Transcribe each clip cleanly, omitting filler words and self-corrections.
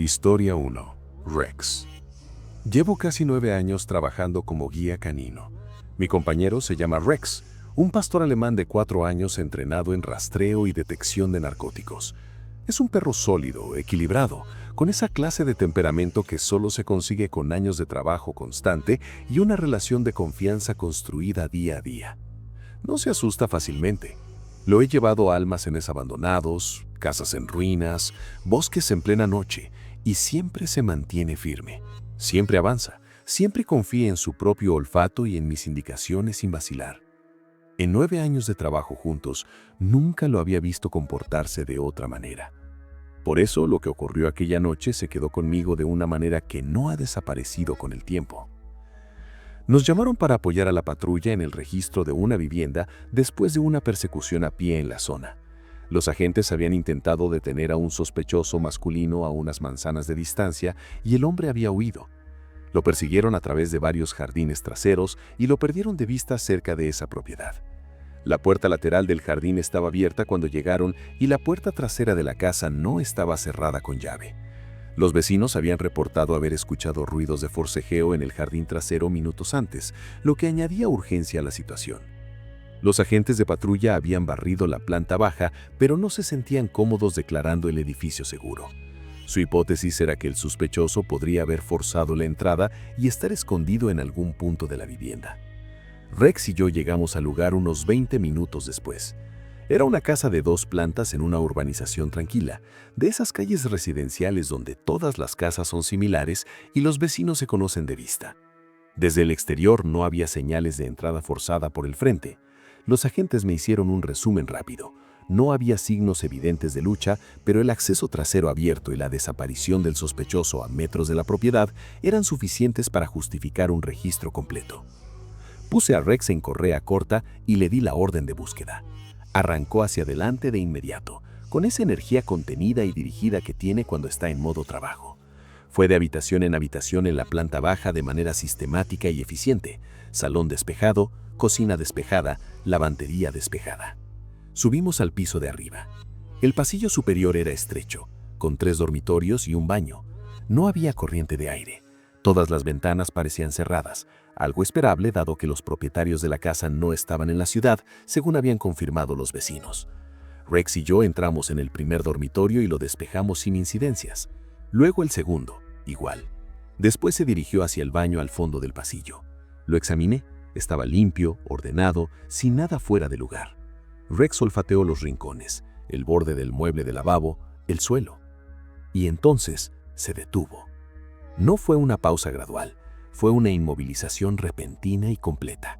Historia 1. Rex. Llevo casi 9 años trabajando como guía canino. Mi compañero se llama Rex, un pastor alemán de 4 años entrenado en rastreo y detección de narcóticos. Es un perro sólido, equilibrado, con esa clase de temperamento que solo se consigue con años de trabajo constante y una relación de confianza construida día a día. No se asusta fácilmente. Lo he llevado a almacenes abandonados, casas en ruinas, bosques en plena noche, y siempre se mantiene firme. Siempre avanza, siempre confía en su propio olfato y en mis indicaciones sin vacilar. En 9 años de trabajo juntos, nunca lo había visto comportarse de otra manera. Por eso, lo que ocurrió aquella noche se quedó conmigo de una manera que no ha desaparecido con el tiempo. Nos llamaron para apoyar a la patrulla en el registro de una vivienda después de una persecución a pie en la zona. Los agentes habían intentado detener a un sospechoso masculino a unas manzanas de distancia y el hombre había huido. Lo persiguieron a través de varios jardines traseros y lo perdieron de vista cerca de esa propiedad. La puerta lateral del jardín estaba abierta cuando llegaron y la puerta trasera de la casa no estaba cerrada con llave. Los vecinos habían reportado haber escuchado ruidos de forcejeo en el jardín trasero minutos antes, lo que añadía urgencia a la situación. Los agentes de patrulla habían barrido la planta baja, pero no se sentían cómodos declarando el edificio seguro. Su hipótesis era que el sospechoso podría haber forzado la entrada y estar escondido en algún punto de la vivienda. Rex y yo llegamos al lugar unos 20 minutos después. Era una casa de 2 plantas en una urbanización tranquila, de esas calles residenciales donde todas las casas son similares y los vecinos se conocen de vista. Desde el exterior no había señales de entrada forzada por el frente. Los agentes me hicieron un resumen rápido. No había signos evidentes de lucha, pero el acceso trasero abierto y la desaparición del sospechoso a metros de la propiedad eran suficientes para justificar un registro completo. Puse a Rex en correa corta y le di la orden de búsqueda. Arrancó hacia adelante de inmediato, con esa energía contenida y dirigida que tiene cuando está en modo trabajo. Fue de habitación en habitación en la planta baja de manera sistemática y eficiente. Salón despejado, cocina despejada, lavandería despejada. Subimos al piso de arriba. El pasillo superior era estrecho, con 3 dormitorios y un baño. No había corriente de aire. Todas las ventanas parecían cerradas, algo esperable dado que los propietarios de la casa no estaban en la ciudad, según habían confirmado los vecinos. Rex y yo entramos en el primer dormitorio y lo despejamos sin incidencias. Luego el segundo, igual. Después se dirigió hacia el baño al fondo del pasillo. Lo examiné. Estaba limpio, ordenado, sin nada fuera de lugar. Rex olfateó los rincones, el borde del mueble de lavabo, el suelo. Y entonces se detuvo. No fue una pausa gradual, fue una inmovilización repentina y completa.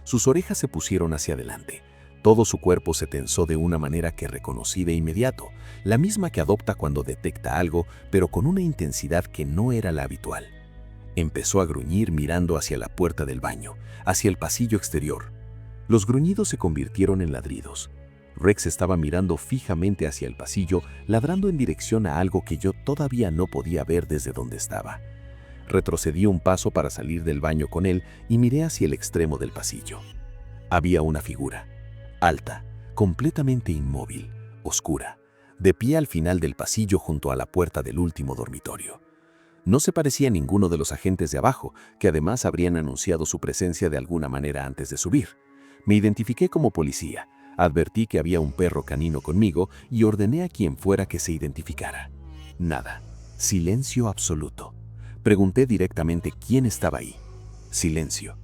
Sus orejas se pusieron hacia adelante. Todo su cuerpo se tensó de una manera que reconocí de inmediato, la misma que adopta cuando detecta algo, pero con una intensidad que no era la habitual. Empezó a gruñir mirando hacia la puerta del baño, hacia el pasillo exterior. Los gruñidos se convirtieron en ladridos. Rex estaba mirando fijamente hacia el pasillo, ladrando en dirección a algo que yo todavía no podía ver desde donde estaba. Retrocedí un paso para salir del baño con él y miré hacia el extremo del pasillo. Había una figura, alta, completamente inmóvil, oscura, de pie al final del pasillo junto a la puerta del último dormitorio. No se parecía a ninguno de los agentes de abajo, que además habrían anunciado su presencia de alguna manera antes de subir. Me identifiqué como policía, advertí que había un perro canino conmigo y ordené a quien fuera que se identificara. Nada. Silencio absoluto. Pregunté directamente quién estaba ahí. Silencio.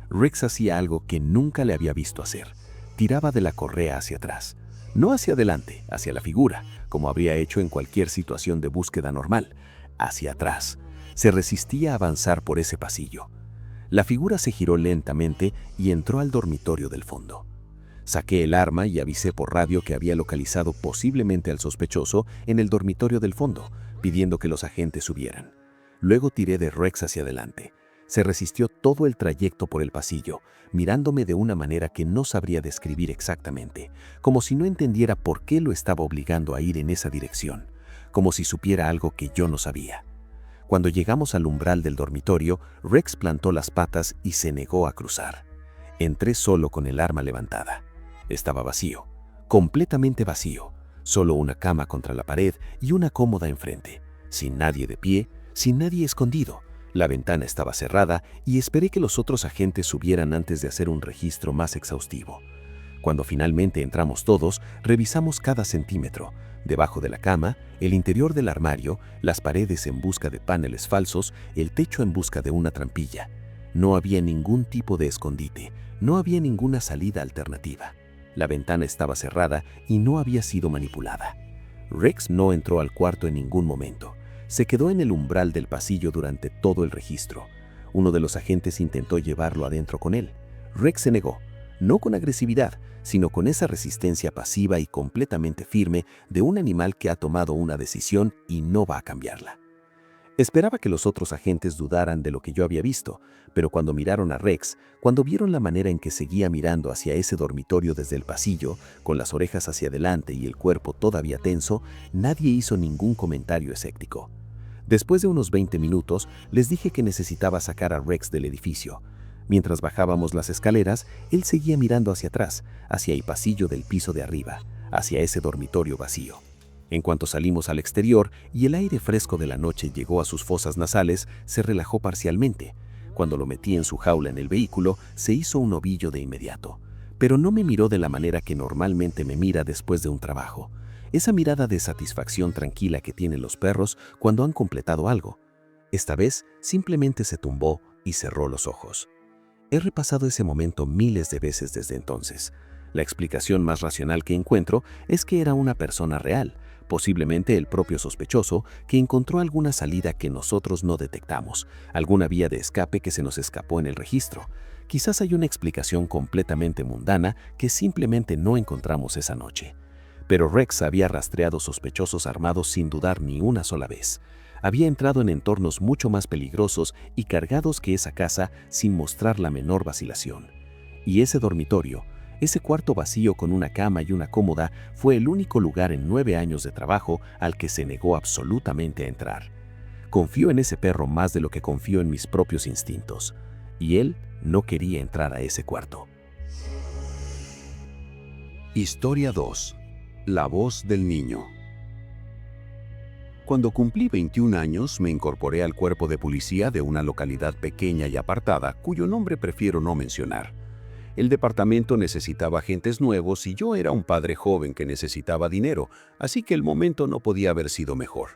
Rex hacía algo que nunca le había visto hacer. Tiraba de la correa hacia atrás. No hacia adelante, hacia la figura, como habría hecho en cualquier situación de búsqueda normal. Hacia atrás. Se resistía a avanzar por ese pasillo. La figura se giró lentamente y entró al dormitorio del fondo. Saqué el arma y avisé por radio que había localizado posiblemente al sospechoso en el dormitorio del fondo, pidiendo que los agentes subieran. Luego tiré de Rex hacia adelante. Se resistió todo el trayecto por el pasillo, mirándome de una manera que no sabría describir exactamente, como si no entendiera por qué lo estaba obligando a ir en esa dirección, como si supiera algo que yo no sabía. Cuando llegamos al umbral del dormitorio, Rex plantó las patas y se negó a cruzar. Entré solo con el arma levantada. Estaba vacío, completamente vacío, solo una cama contra la pared y una cómoda enfrente. sin nadie de pie, sin nadie escondido. La ventana estaba cerrada y esperé que los otros agentes subieran antes de hacer un registro más exhaustivo. Cuando finalmente entramos todos, revisamos cada centímetro, debajo de la cama, el interior del armario, las paredes en busca de paneles falsos, el techo en busca de una trampilla. No había ningún tipo de escondite, no había ninguna salida alternativa. La ventana estaba cerrada y no había sido manipulada. Rex no entró al cuarto en ningún momento. Se quedó en el umbral del pasillo durante todo el registro. Uno de los agentes intentó llevarlo adentro con él. Rex se negó, no con agresividad, sino con esa resistencia pasiva y completamente firme de un animal que ha tomado una decisión y no va a cambiarla. Esperaba que los otros agentes dudaran de lo que yo había visto, pero cuando miraron a Rex, cuando vieron la manera en que seguía mirando hacia ese dormitorio desde el pasillo, con las orejas hacia adelante y el cuerpo todavía tenso, nadie hizo ningún comentario escéptico. Después de unos 20 minutos, les dije que necesitaba sacar a Rex del edificio. Mientras bajábamos las escaleras, él seguía mirando hacia atrás, hacia el pasillo del piso de arriba, hacia ese dormitorio vacío. En cuanto salimos al exterior y el aire fresco de la noche llegó a sus fosas nasales, se relajó parcialmente. Cuando lo metí en su jaula en el vehículo, se hizo un ovillo de inmediato. Pero no me miró de la manera que normalmente me mira después de un trabajo. Esa mirada de satisfacción tranquila que tienen los perros cuando han completado algo. Esta vez simplemente se tumbó y cerró los ojos. He repasado ese momento miles de veces desde entonces. La explicación más racional que encuentro es que era una persona real, posiblemente el propio sospechoso, que encontró alguna salida que nosotros no detectamos, alguna vía de escape que se nos escapó en el registro. Quizás hay una explicación completamente mundana que simplemente no encontramos esa noche. Pero Rex había rastreado sospechosos armados sin dudar ni una sola vez. Había entrado en entornos mucho más peligrosos y cargados que esa casa sin mostrar la menor vacilación. Y ese dormitorio, ese cuarto vacío con una cama y una cómoda, fue el único lugar en 9 años de trabajo al que se negó absolutamente a entrar. Confío en ese perro más de lo que confío en mis propios instintos. Y él no quería entrar a ese cuarto. Historia 2. La voz del niño. Cuando cumplí 21 años, me incorporé al cuerpo de policía de una localidad pequeña y apartada, cuyo nombre prefiero no mencionar. El departamento necesitaba agentes nuevos y yo era un padre joven que necesitaba dinero, así que el momento no podía haber sido mejor.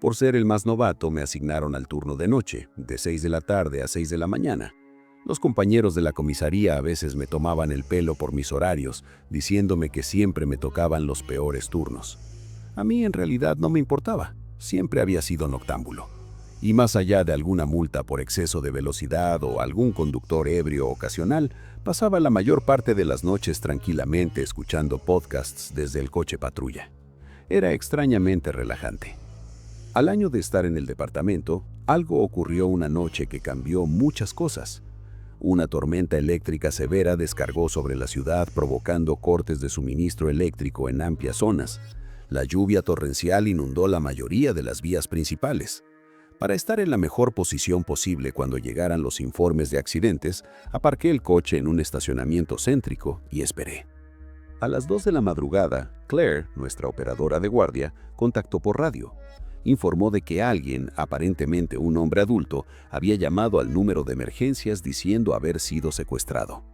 Por ser el más novato, me asignaron al turno de noche, de 6 de la tarde a 6 de la mañana. Los compañeros de la comisaría a veces me tomaban el pelo por mis horarios, diciéndome que siempre me tocaban los peores turnos. A mí en realidad no me importaba, siempre había sido noctámbulo. Y más allá de alguna multa por exceso de velocidad o algún conductor ebrio ocasional, pasaba la mayor parte de las noches tranquilamente escuchando podcasts desde el coche patrulla. Era extrañamente relajante. Al año de estar en el departamento, algo ocurrió una noche que cambió muchas cosas. Una tormenta eléctrica severa descargó sobre la ciudad provocando cortes de suministro eléctrico en amplias zonas. La lluvia torrencial inundó la mayoría de las vías principales. Para estar en la mejor posición posible cuando llegaran los informes de accidentes, aparqué el coche en un estacionamiento céntrico y esperé. A las 2 de la madrugada, Claire, nuestra operadora de guardia, contactó por radio. Informó de que alguien, aparentemente un hombre adulto, había llamado al número de emergencias diciendo haber sido secuestrado.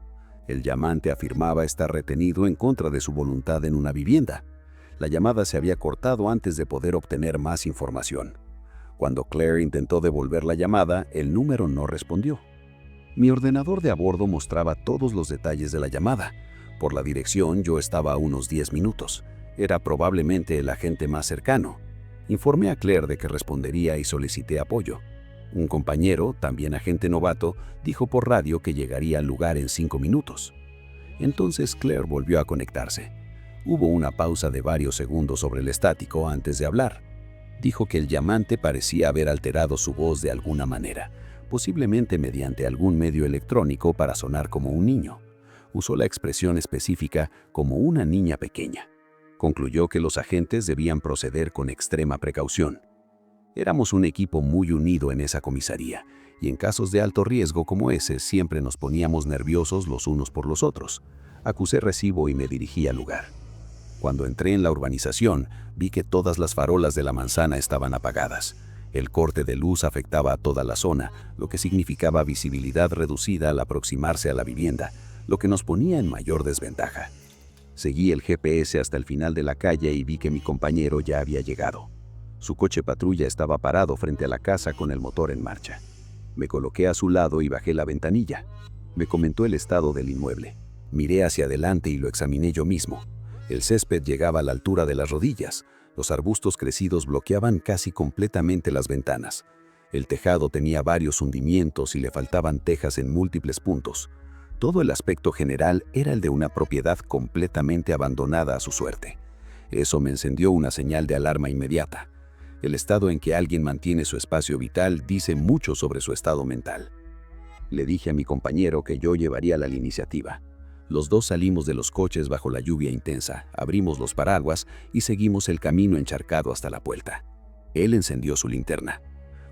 El llamante afirmaba estar retenido en contra de su voluntad en una vivienda. La llamada se había cortado antes de poder obtener más información. Cuando Claire intentó devolver la llamada, el número no respondió. Mi ordenador de a bordo mostraba todos los detalles de la llamada. Por la dirección, yo estaba a unos 10 minutos. Era probablemente el agente más cercano. Informé a Claire de que respondería y solicité apoyo. Un compañero, también agente novato, dijo por radio que llegaría al lugar en 5 minutos. Entonces Claire volvió a conectarse. Hubo una pausa de varios segundos sobre el estático antes de hablar. Dijo que el llamante parecía haber alterado su voz de alguna manera, posiblemente mediante algún medio electrónico para sonar como un niño. Usó la expresión específica como una niña pequeña. Concluyó que los agentes debían proceder con extrema precaución. Éramos un equipo muy unido en esa comisaría, y en casos de alto riesgo como ese siempre nos poníamos nerviosos los unos por los otros. Acusé recibo y me dirigí al lugar. Cuando entré en la urbanización, vi que todas las farolas de la manzana estaban apagadas. El corte de luz afectaba a toda la zona, lo que significaba visibilidad reducida al aproximarse a la vivienda, lo que nos ponía en mayor desventaja. Seguí el GPS hasta el final de la calle y vi que mi compañero ya había llegado. Su coche patrulla estaba parado frente a la casa con el motor en marcha. Me coloqué a su lado y bajé la ventanilla. Me comentó el estado del inmueble. Miré hacia adelante y lo examiné yo mismo. El césped llegaba a la altura de las rodillas. Los arbustos crecidos bloqueaban casi completamente las ventanas. El tejado tenía varios hundimientos y le faltaban tejas en múltiples puntos. Todo el aspecto general era el de una propiedad completamente abandonada a su suerte. Eso me encendió una señal de alarma inmediata. El estado en que alguien mantiene su espacio vital dice mucho sobre su estado mental. Le dije a mi compañero que yo llevaría la iniciativa. Los dos salimos de los coches bajo la lluvia intensa, abrimos los paraguas y seguimos el camino encharcado hasta la puerta. Él encendió su linterna.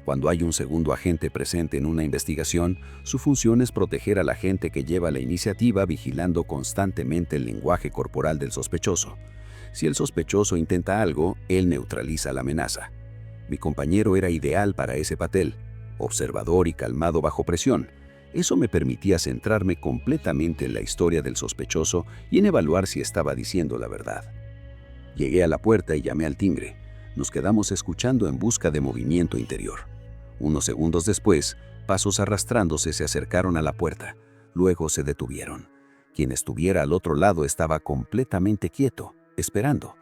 Cuando hay un segundo agente presente en una investigación, su función es proteger a la gente que lleva la iniciativa vigilando constantemente el lenguaje corporal del sospechoso. Si el sospechoso intenta algo, él neutraliza la amenaza. Mi compañero era ideal para ese papel, observador y calmado bajo presión. Eso me permitía centrarme completamente en la historia del sospechoso y en evaluar si estaba diciendo la verdad. Llegué a la puerta y llamé al timbre. Nos quedamos escuchando en busca de movimiento interior. Unos segundos después, pasos arrastrándose se acercaron a la puerta. Luego se detuvieron. Quien estuviera al otro lado estaba completamente quieto, esperando.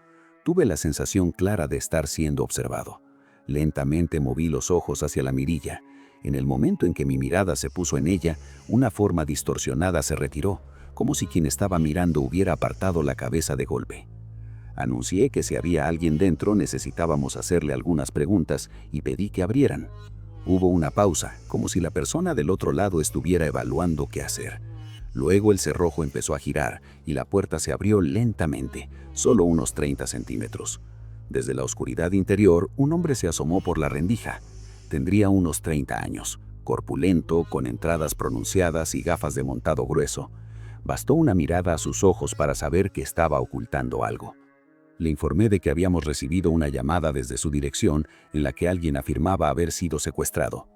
Tuve la sensación clara de estar siendo observado. Lentamente moví los ojos hacia la mirilla. En el momento en que mi mirada se puso en ella, una forma distorsionada se retiró, como si quien estaba mirando hubiera apartado la cabeza de golpe. Anuncié que si había alguien dentro necesitábamos hacerle algunas preguntas y pedí que abrieran. Hubo una pausa, como si la persona del otro lado estuviera evaluando qué hacer. Luego el cerrojo empezó a girar y la puerta se abrió lentamente, solo unos 30 centímetros. Desde la oscuridad interior, un hombre se asomó por la rendija. Tendría unos 30 años, corpulento, con entradas pronunciadas y gafas de montado grueso. Bastó una mirada a sus ojos para saber que estaba ocultando algo. Le informé de que habíamos recibido una llamada desde su dirección en la que alguien afirmaba haber sido secuestrado.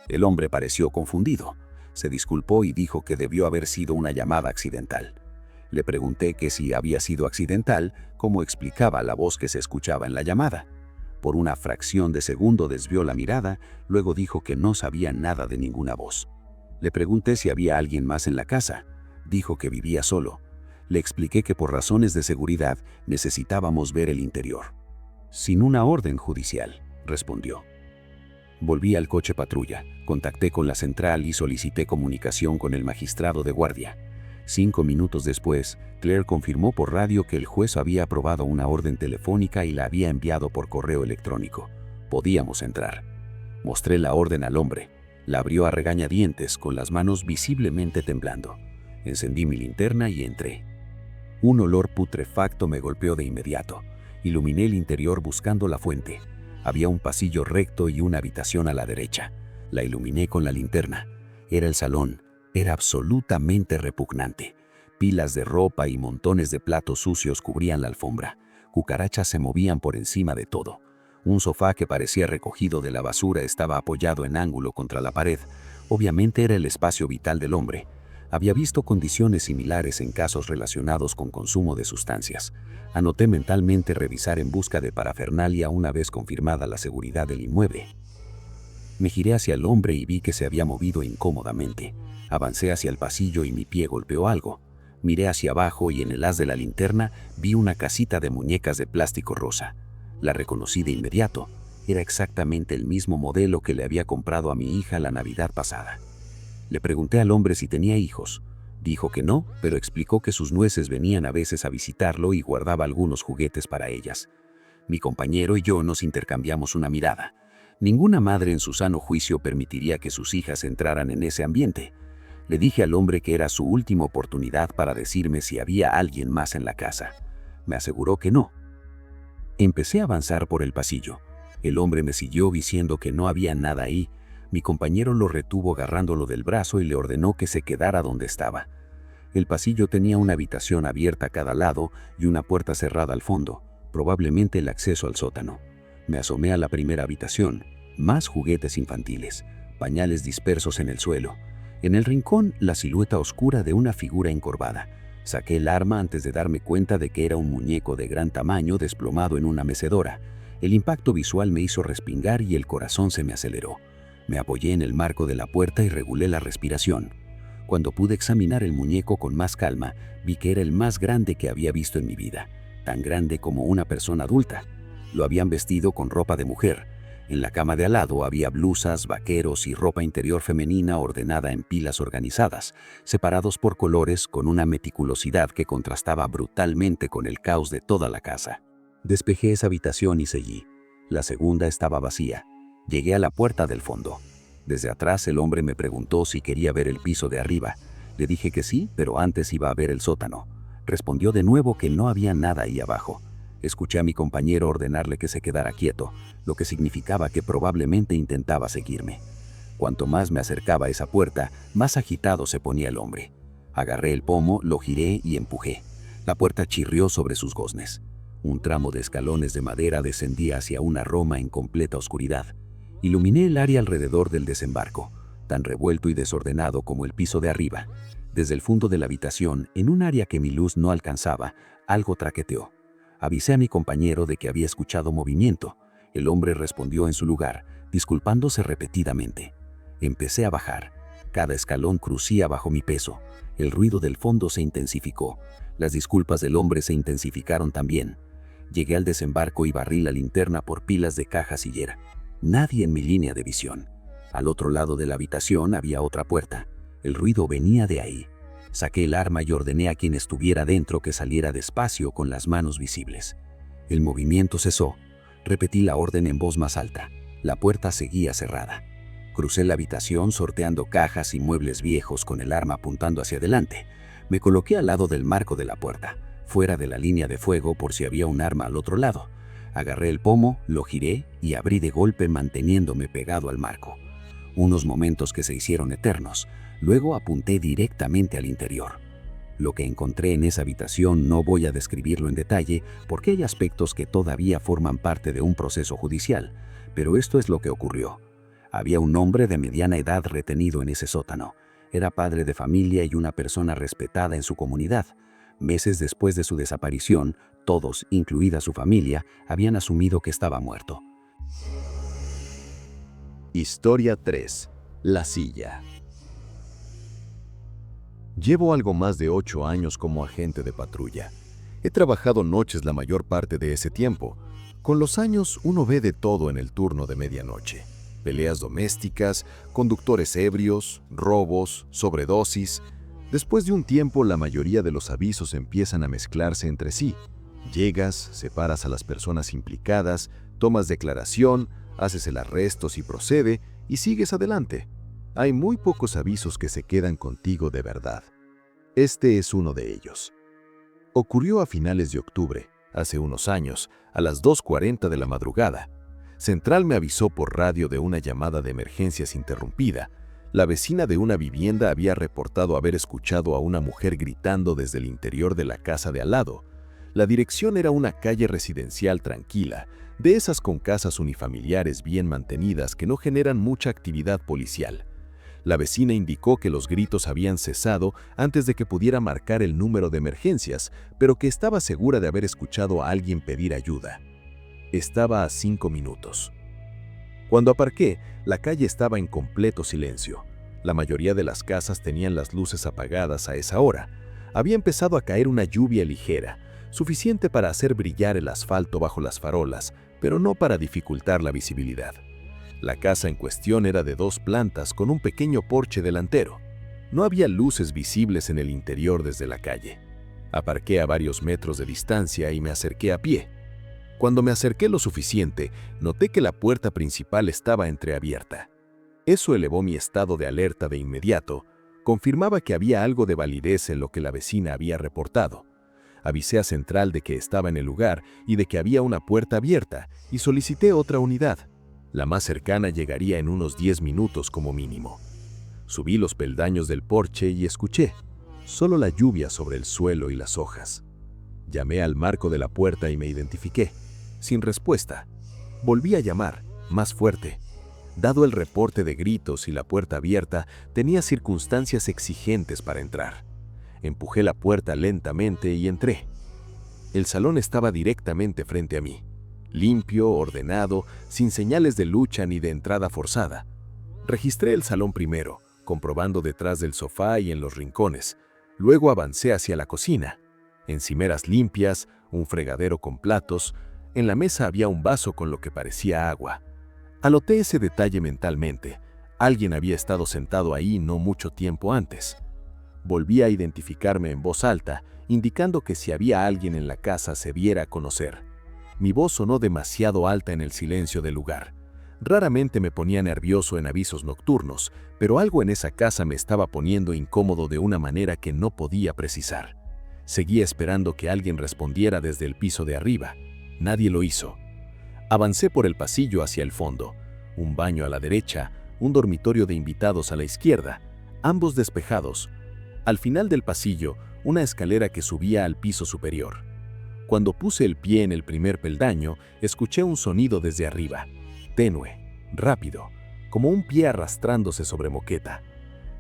El hombre pareció confundido. Se disculpó y dijo que debió haber sido una llamada accidental. Le pregunté que si había sido accidental, cómo explicaba la voz que se escuchaba en la llamada. Por una fracción de segundo desvió la mirada, luego dijo que no sabía nada de ninguna voz. Le pregunté si había alguien más en la casa. Dijo que vivía solo. Le expliqué que por razones de seguridad necesitábamos ver el interior. Sin una orden judicial, respondió. Volví al coche patrulla, contacté con la central y solicité comunicación con el magistrado de guardia. 5 minutos después, Claire confirmó por radio que el juez había aprobado una orden telefónica y la había enviado por correo electrónico. Podíamos entrar. Mostré la orden al hombre. La abrió a regañadientes, con las manos visiblemente temblando. Encendí mi linterna y entré. Un olor putrefacto me golpeó de inmediato. Iluminé el interior buscando la fuente. Había un pasillo recto y una habitación a la derecha. La iluminé con la linterna. Era el salón. Era absolutamente repugnante. Pilas de ropa y montones de platos sucios cubrían la alfombra. Cucarachas se movían por encima de todo. Un sofá que parecía recogido de la basura estaba apoyado en ángulo contra la pared. Obviamente era el espacio vital del hombre. Había visto condiciones similares en casos relacionados con consumo de sustancias. Anoté mentalmente revisar en busca de parafernalia una vez confirmada la seguridad del inmueble. Me giré hacia el hombre y vi que se había movido incómodamente. Avancé hacia el pasillo y mi pie golpeó algo. Miré hacia abajo y en el haz de la linterna vi una casita de muñecas de plástico rosa. La reconocí de inmediato. Era exactamente el mismo modelo que le había comprado a mi hija la Navidad pasada. Le pregunté al hombre si tenía hijos. Dijo que no, pero explicó que sus nueces venían a veces a visitarlo y guardaba algunos juguetes para ellas. Mi compañero y yo nos intercambiamos una mirada. Ninguna madre en su sano juicio permitiría que sus hijas entraran en ese ambiente. Le dije al hombre que era su última oportunidad para decirme si había alguien más en la casa. Me aseguró que no. Empecé a avanzar por el pasillo. El hombre me siguió diciendo que no había nada ahí. Mi compañero lo retuvo agarrándolo del brazo y le ordenó que se quedara donde estaba. El pasillo tenía una habitación abierta a cada lado y una puerta cerrada al fondo, probablemente el acceso al sótano. Me asomé a la primera habitación, más juguetes infantiles, pañales dispersos en el suelo. En el rincón, la silueta oscura de una figura encorvada. Saqué el arma antes de darme cuenta de que era un muñeco de gran tamaño desplomado en una mecedora. El impacto visual me hizo respingar y el corazón se me aceleró. Me apoyé en el marco de la puerta y regulé la respiración. Cuando pude examinar el muñeco con más calma, vi que era el más grande que había visto en mi vida, tan grande como una persona adulta. Lo habían vestido con ropa de mujer. En la cama de al lado había blusas, vaqueros y ropa interior femenina ordenada en pilas organizadas, separados por colores con una meticulosidad que contrastaba brutalmente con el caos de toda la casa. Despejé esa habitación y seguí. La segunda estaba vacía. Llegué a la puerta del fondo. Desde atrás el hombre me preguntó si quería ver el piso de arriba. Le dije que sí, pero antes iba a ver el sótano. Respondió de nuevo que no había nada ahí abajo. Escuché a mi compañero ordenarle que se quedara quieto, lo que significaba que probablemente intentaba seguirme. Cuanto más me acercaba a esa puerta, más agitado se ponía el hombre. Agarré el pomo, lo giré y empujé. La puerta chirrió sobre sus goznes. Un tramo de escalones de madera descendía hacia una roma en completa oscuridad. Iluminé el área alrededor del desembarco, tan revuelto y desordenado como el piso de arriba. Desde el fondo de la habitación, en un área que mi luz no alcanzaba, algo traqueteó. Avisé a mi compañero de que había escuchado movimiento. El hombre respondió en su lugar, disculpándose repetidamente. Empecé a bajar. Cada escalón crucía bajo mi peso. El ruido del fondo se intensificó. Las disculpas del hombre se intensificaron también. Llegué al desembarco y barrí la linterna por pilas de cajas y hiera. Nadie en mi línea de visión. Al otro lado de la habitación había otra puerta. El ruido venía de ahí. Saqué el arma y ordené a quien estuviera dentro que saliera despacio con las manos visibles. El movimiento cesó. Repetí la orden en voz más alta. La puerta seguía cerrada. Crucé la habitación sorteando cajas y muebles viejos con el arma apuntando hacia adelante. Me coloqué al lado del marco de la puerta, fuera de la línea de fuego por si había un arma al otro lado. Agarré el pomo, lo giré y abrí de golpe manteniéndome pegado al marco. Unos momentos que se hicieron eternos. Luego apunté directamente al interior. Lo que encontré en esa habitación no voy a describirlo en detalle porque hay aspectos que todavía forman parte de un proceso judicial, pero esto es lo que ocurrió. Había un hombre de mediana edad retenido en ese sótano. Era padre de familia y una persona respetada en su comunidad. Meses después de su desaparición, todos, incluida su familia, habían asumido que estaba muerto. Historia 3. La silla. Llevo algo más de 8 años como agente de patrulla. He trabajado noches la mayor parte de ese tiempo. Con los años uno ve de todo en el turno de medianoche. Peleas domésticas, conductores ebrios, robos, sobredosis. Después de un tiempo la mayoría de los avisos empiezan a mezclarse entre sí. Llegas, separas a las personas implicadas, tomas declaración, haces el arresto si procede y sigues adelante. Hay muy pocos avisos que se quedan contigo de verdad. Este es uno de ellos. Ocurrió a finales de octubre, hace unos años, a las 2:40 de la madrugada. Central me avisó por radio de una llamada de emergencias interrumpida. La vecina de una vivienda había reportado haber escuchado a una mujer gritando desde el interior de la casa de al lado. La dirección era una calle residencial tranquila, de esas con casas unifamiliares bien mantenidas que no generan mucha actividad policial. La vecina indicó que los gritos habían cesado antes de que pudiera marcar el número de emergencias, pero que estaba segura de haber escuchado a alguien pedir ayuda. Estaba a 5 minutos. Cuando aparqué, la calle estaba en completo silencio. La mayoría de las casas tenían las luces apagadas a esa hora. Había empezado a caer una lluvia ligera, suficiente para hacer brillar el asfalto bajo las farolas, pero no para dificultar la visibilidad. La casa en cuestión era de 2 plantas con un pequeño porche delantero. No había luces visibles en el interior desde la calle. Aparqué a varios metros de distancia y me acerqué a pie. Cuando me acerqué lo suficiente, noté que la puerta principal estaba entreabierta. Eso elevó mi estado de alerta de inmediato. Confirmaba que había algo de validez en lo que la vecina había reportado. Avisé a Central de que estaba en el lugar y de que había una puerta abierta y solicité otra unidad. La más cercana llegaría en unos 10 minutos como mínimo. Subí los peldaños del porche y escuché. solo la lluvia sobre el suelo y las hojas. Llamé al marco de la puerta y me identifiqué. Sin respuesta. Volví a llamar, más fuerte. Dado el reporte de gritos y la puerta abierta, tenía circunstancias exigentes para entrar. Empujé la puerta lentamente y entré. El salón estaba directamente frente a mí. Limpio, ordenado, sin señales de lucha ni de entrada forzada. Registré el salón primero, comprobando detrás del sofá y en los rincones. Luego avancé hacia la cocina. Encimeras limpias, un fregadero con platos. En la mesa había un vaso con lo que parecía agua. Anoté ese detalle mentalmente. Alguien había estado sentado ahí no mucho tiempo antes. Volví a identificarme en voz alta, indicando que si había alguien en la casa se viera a conocer. Mi voz sonó demasiado alta en el silencio del lugar. Raramente me ponía nervioso en avisos nocturnos, pero algo en esa casa me estaba poniendo incómodo de una manera que no podía precisar. Seguía esperando que alguien respondiera desde el piso de arriba. Nadie lo hizo. Avancé por el pasillo hacia el fondo. Un baño a la derecha, un dormitorio de invitados a la izquierda, ambos despejados. Al final del pasillo, una escalera que subía al piso superior. Cuando puse el pie en el primer peldaño, escuché un sonido desde arriba, tenue, rápido, como un pie arrastrándose sobre moqueta.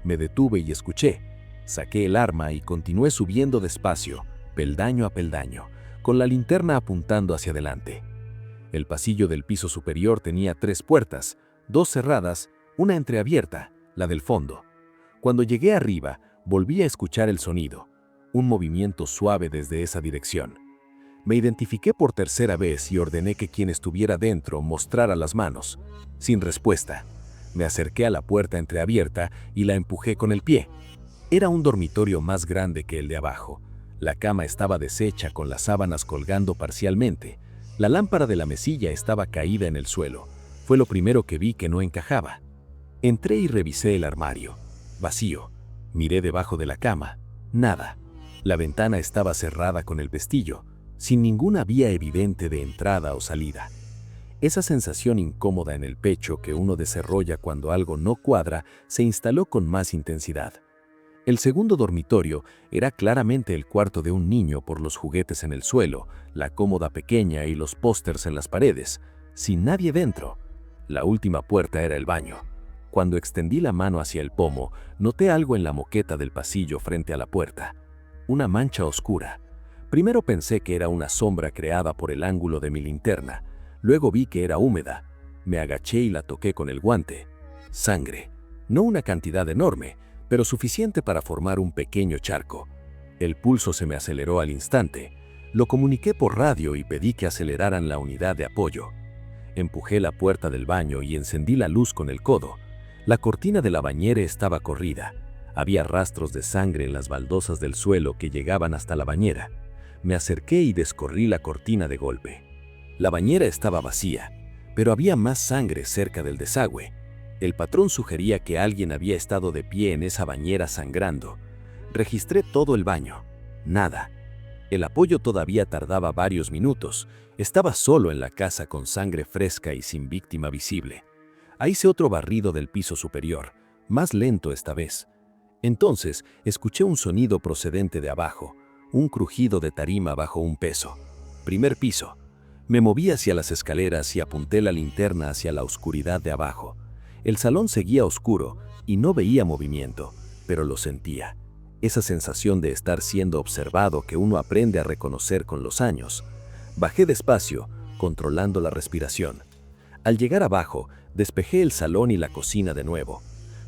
Me detuve y escuché. Saqué el arma y continué subiendo despacio, peldaño a peldaño, con la linterna apuntando hacia adelante. El pasillo del piso superior tenía 3 puertas, 2 cerradas, una entreabierta, la del fondo. Cuando llegué arriba, volví a escuchar el sonido, un movimiento suave desde esa dirección. Me identifiqué por tercera vez y ordené que quien estuviera dentro mostrara las manos. Sin respuesta. Me acerqué a la puerta entreabierta y la empujé con el pie. Era un dormitorio más grande que el de abajo. La cama estaba deshecha con las sábanas colgando parcialmente. La lámpara de la mesilla estaba caída en el suelo. Fue lo primero que vi que no encajaba. Entré y revisé el armario. Vacío. Miré debajo de la cama. Nada. La ventana estaba cerrada con el pestillo, sin ninguna vía evidente de entrada o salida. Esa sensación incómoda en el pecho que uno desarrolla cuando algo no cuadra se instaló con más intensidad. El segundo dormitorio era claramente el cuarto de un niño por los juguetes en el suelo, la cómoda pequeña y los pósters en las paredes, sin nadie dentro. La última puerta era el baño. Cuando extendí la mano hacia el pomo, noté algo en la moqueta del pasillo frente a la puerta. Una mancha oscura. Primero pensé que era una sombra creada por el ángulo de mi linterna. Luego vi que era húmeda. Me agaché y la toqué con el guante. Sangre. No una cantidad enorme, pero suficiente para formar un pequeño charco. El pulso se me aceleró al instante. Lo comuniqué por radio y pedí que aceleraran la unidad de apoyo. Empujé la puerta del baño y encendí la luz con el codo. La cortina de la bañera estaba corrida. Había rastros de sangre en las baldosas del suelo que llegaban hasta la bañera. Me acerqué y descorrí la cortina de golpe. La bañera estaba vacía, pero había más sangre cerca del desagüe. El patrón sugería que alguien había estado de pie en esa bañera sangrando. Registré todo el baño. Nada. El apoyo todavía tardaba varios minutos. Estaba solo en la casa con sangre fresca y sin víctima visible. Hice otro barrido del piso superior, más lento esta vez. Entonces escuché un sonido procedente de abajo, un crujido de tarima bajo un peso. Primer piso. Me moví hacia las escaleras y apunté la linterna hacia la oscuridad de abajo. El salón seguía oscuro y no veía movimiento, pero lo sentía. Esa sensación de estar siendo observado que uno aprende a reconocer con los años. Bajé despacio, controlando la respiración. Al llegar abajo, despejé el salón y la cocina de nuevo.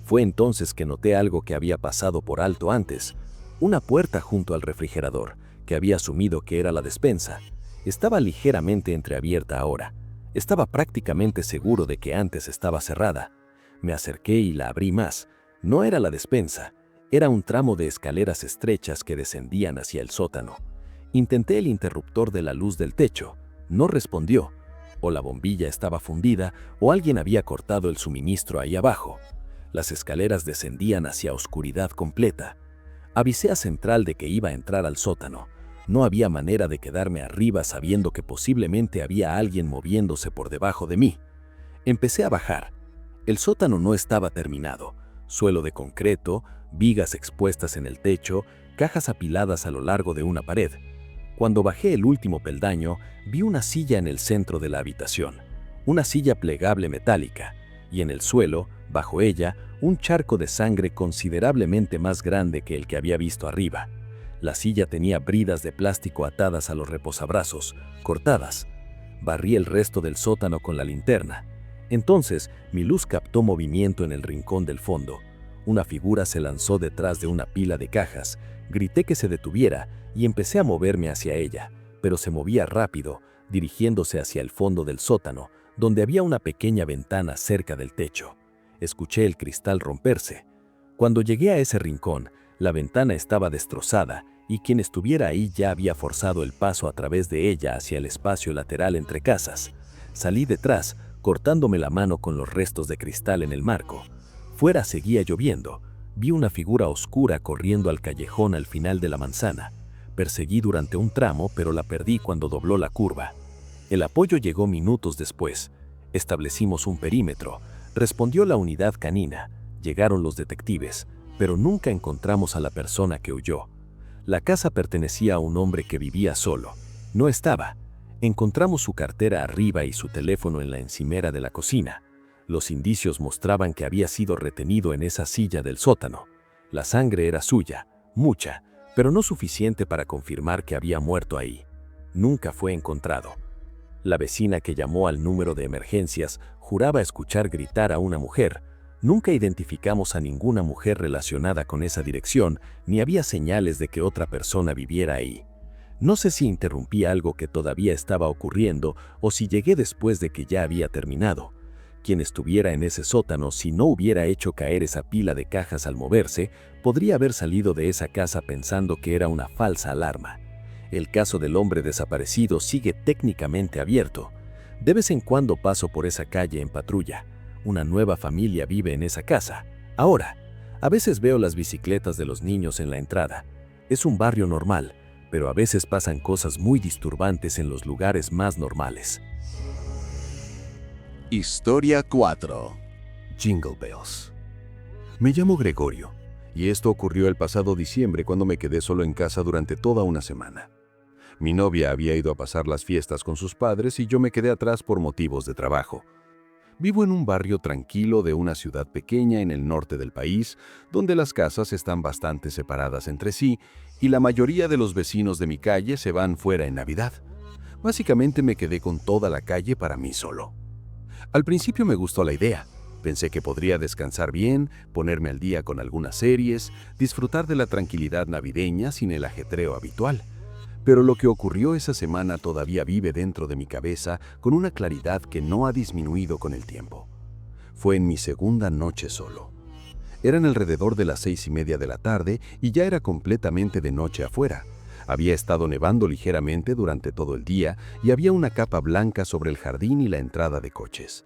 Fue entonces que noté algo que había pasado por alto antes. Una puerta junto al refrigerador, que había asumido que era la despensa. Estaba ligeramente entreabierta ahora. Estaba prácticamente seguro de que antes estaba cerrada. Me acerqué y la abrí más. No era la despensa. Era un tramo de escaleras estrechas que descendían hacia el sótano. Intenté el interruptor de la luz del techo. No respondió. O la bombilla estaba fundida o alguien había cortado el suministro ahí abajo. Las escaleras descendían hacia oscuridad completa. Avisé a Central de que iba a entrar al sótano. No había manera de quedarme arriba sabiendo que posiblemente había alguien moviéndose por debajo de mí. Empecé a bajar. El sótano no estaba terminado. Suelo de concreto, vigas expuestas en el techo, cajas apiladas a lo largo de una pared. Cuando bajé el último peldaño, vi una silla en el centro de la habitación, una silla plegable metálica, y en el suelo, bajo ella, un charco de sangre considerablemente más grande que el que había visto arriba. La silla tenía bridas de plástico atadas a los reposabrazos, cortadas. Barrí el resto del sótano con la linterna. Entonces, mi luz captó movimiento en el rincón del fondo. Una figura se lanzó detrás de una pila de cajas. Grité que se detuviera y empecé a moverme hacia ella, pero se movía rápido, dirigiéndose hacia el fondo del sótano, donde había una pequeña ventana cerca del techo. Escuché el cristal romperse. Cuando llegué a ese rincón, la ventana estaba destrozada y quien estuviera ahí ya había forzado el paso a través de ella hacia el espacio lateral entre casas. Salí detrás, cortándome la mano con los restos de cristal en el marco. Fuera seguía lloviendo. Vi una figura oscura corriendo al callejón al final de la manzana. Perseguí durante un tramo, pero la perdí cuando dobló la curva. El apoyo llegó minutos después. Establecimos un perímetro. Respondió la unidad canina. Llegaron los detectives, pero nunca encontramos a la persona que huyó. La casa pertenecía a un hombre que vivía solo. No estaba. Encontramos su cartera arriba y su teléfono en la encimera de la cocina. Los indicios mostraban que había sido retenido en esa silla del sótano. La sangre era suya, mucha, pero no suficiente para confirmar que había muerto ahí. Nunca fue encontrado. La vecina que llamó al número de emergencias juraba escuchar gritar a una mujer. Nunca identificamos a ninguna mujer relacionada con esa dirección, ni había señales de que otra persona viviera ahí. No sé si interrumpí algo que todavía estaba ocurriendo o si llegué después de que ya había terminado. Quien estuviera en ese sótano, si no hubiera hecho caer esa pila de cajas al moverse, podría haber salido de esa casa pensando que era una falsa alarma. El caso del hombre desaparecido sigue técnicamente abierto. De vez en cuando paso por esa calle en patrulla. Una nueva familia vive en esa casa. Ahora, a veces veo las bicicletas de los niños en la entrada. Es un barrio normal, pero a veces pasan cosas muy disturbantes en los lugares más normales. Historia 4. Jingle Bells. Me llamo Gregorio, y esto ocurrió el pasado diciembre cuando me quedé solo en casa durante toda una semana. Mi novia había ido a pasar las fiestas con sus padres y yo me quedé atrás por motivos de trabajo. Vivo en un barrio tranquilo de una ciudad pequeña en el norte del país, donde las casas están bastante separadas entre sí y la mayoría de los vecinos de mi calle se van fuera en Navidad. Básicamente me quedé con toda la calle para mí solo. Al principio me gustó la idea. Pensé que podría descansar bien, ponerme al día con algunas series, disfrutar de la tranquilidad navideña sin el ajetreo habitual. Pero lo que ocurrió esa semana todavía vive dentro de mi cabeza con una claridad que no ha disminuido con el tiempo. Fue en mi segunda noche solo. Eran alrededor de las 6:30 de la tarde y ya era completamente de noche afuera. Había estado nevando ligeramente durante todo el día y había una capa blanca sobre el jardín y la entrada de coches.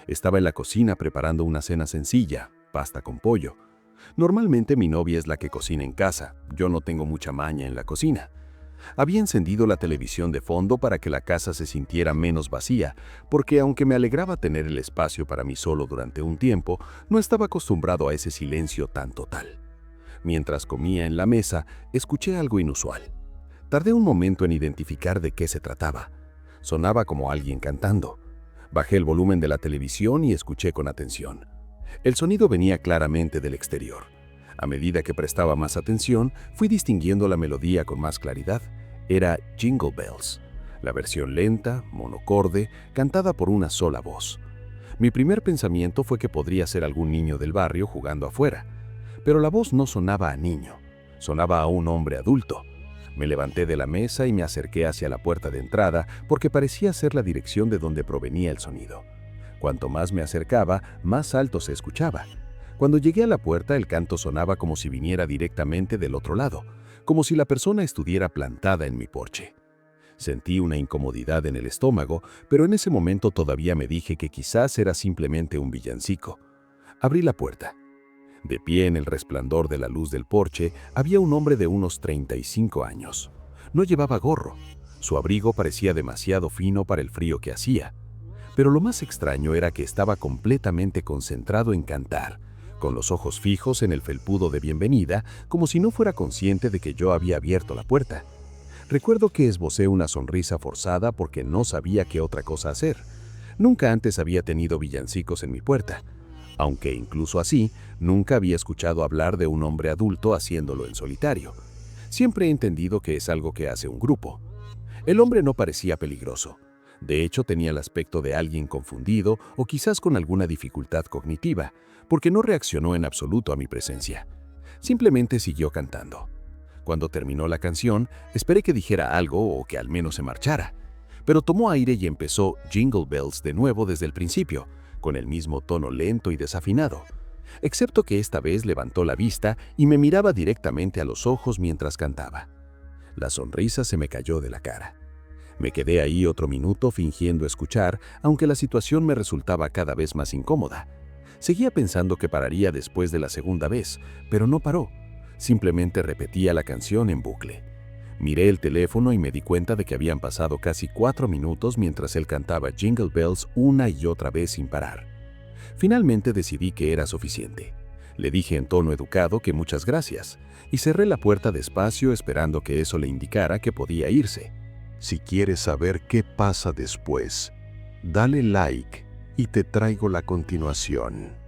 Estaba en la cocina preparando una cena sencilla, pasta con pollo. Normalmente mi novia es la que cocina en casa, yo no tengo mucha maña en la cocina. Había encendido la televisión de fondo para que la casa se sintiera menos vacía, porque aunque me alegraba tener el espacio para mí solo durante un tiempo, no estaba acostumbrado a ese silencio tan total. Mientras comía en la mesa, escuché algo inusual. Tardé un momento en identificar de qué se trataba. Sonaba como alguien cantando. Bajé el volumen de la televisión y escuché con atención. El sonido venía claramente del exterior. A medida que prestaba más atención, fui distinguiendo la melodía con más claridad. Era Jingle Bells, la versión lenta, monocorde, cantada por una sola voz. Mi primer pensamiento fue que podría ser algún niño del barrio jugando afuera, pero la voz no sonaba a niño, sonaba a un hombre adulto. Me levanté de la mesa y me acerqué hacia la puerta de entrada porque parecía ser la dirección de donde provenía el sonido. Cuanto más me acercaba, más alto se escuchaba. Cuando llegué a la puerta, el canto sonaba como si viniera directamente del otro lado, como si la persona estuviera plantada en mi porche. Sentí una incomodidad en el estómago, pero en ese momento todavía me dije que quizás era simplemente un villancico. Abrí la puerta. De pie en el resplandor de la luz del porche, había un hombre de unos 35 años. No llevaba gorro. Su abrigo parecía demasiado fino para el frío que hacía. Pero lo más extraño era que estaba completamente concentrado en cantar, con los ojos fijos en el felpudo de bienvenida, como si no fuera consciente de que yo había abierto la puerta. Recuerdo que esbocé una sonrisa forzada porque no sabía qué otra cosa hacer. Nunca antes había tenido villancicos en mi puerta, aunque incluso así, nunca había escuchado hablar de un hombre adulto haciéndolo en solitario. Siempre he entendido que es algo que hace un grupo. El hombre no parecía peligroso. De hecho, tenía el aspecto de alguien confundido o quizás con alguna dificultad cognitiva, porque no reaccionó en absoluto a mi presencia. Simplemente siguió cantando. Cuando terminó la canción, esperé que dijera algo o que al menos se marchara, pero tomó aire y empezó Jingle Bells de nuevo desde el principio, con el mismo tono lento y desafinado, excepto que esta vez levantó la vista y me miraba directamente a los ojos mientras cantaba. La sonrisa se me cayó de la cara. Me quedé ahí otro minuto fingiendo escuchar, aunque la situación me resultaba cada vez más incómoda. Seguía pensando que pararía después de la segunda vez, pero no paró. Simplemente repetía la canción en bucle. Miré el teléfono y me di cuenta de que habían pasado casi 4 minutos mientras él cantaba Jingle Bells una y otra vez sin parar. Finalmente decidí que era suficiente. Le dije en tono educado que muchas gracias, y cerré la puerta despacio esperando que eso le indicara que podía irse. Si quieres saber qué pasa después, dale like y te traigo la continuación.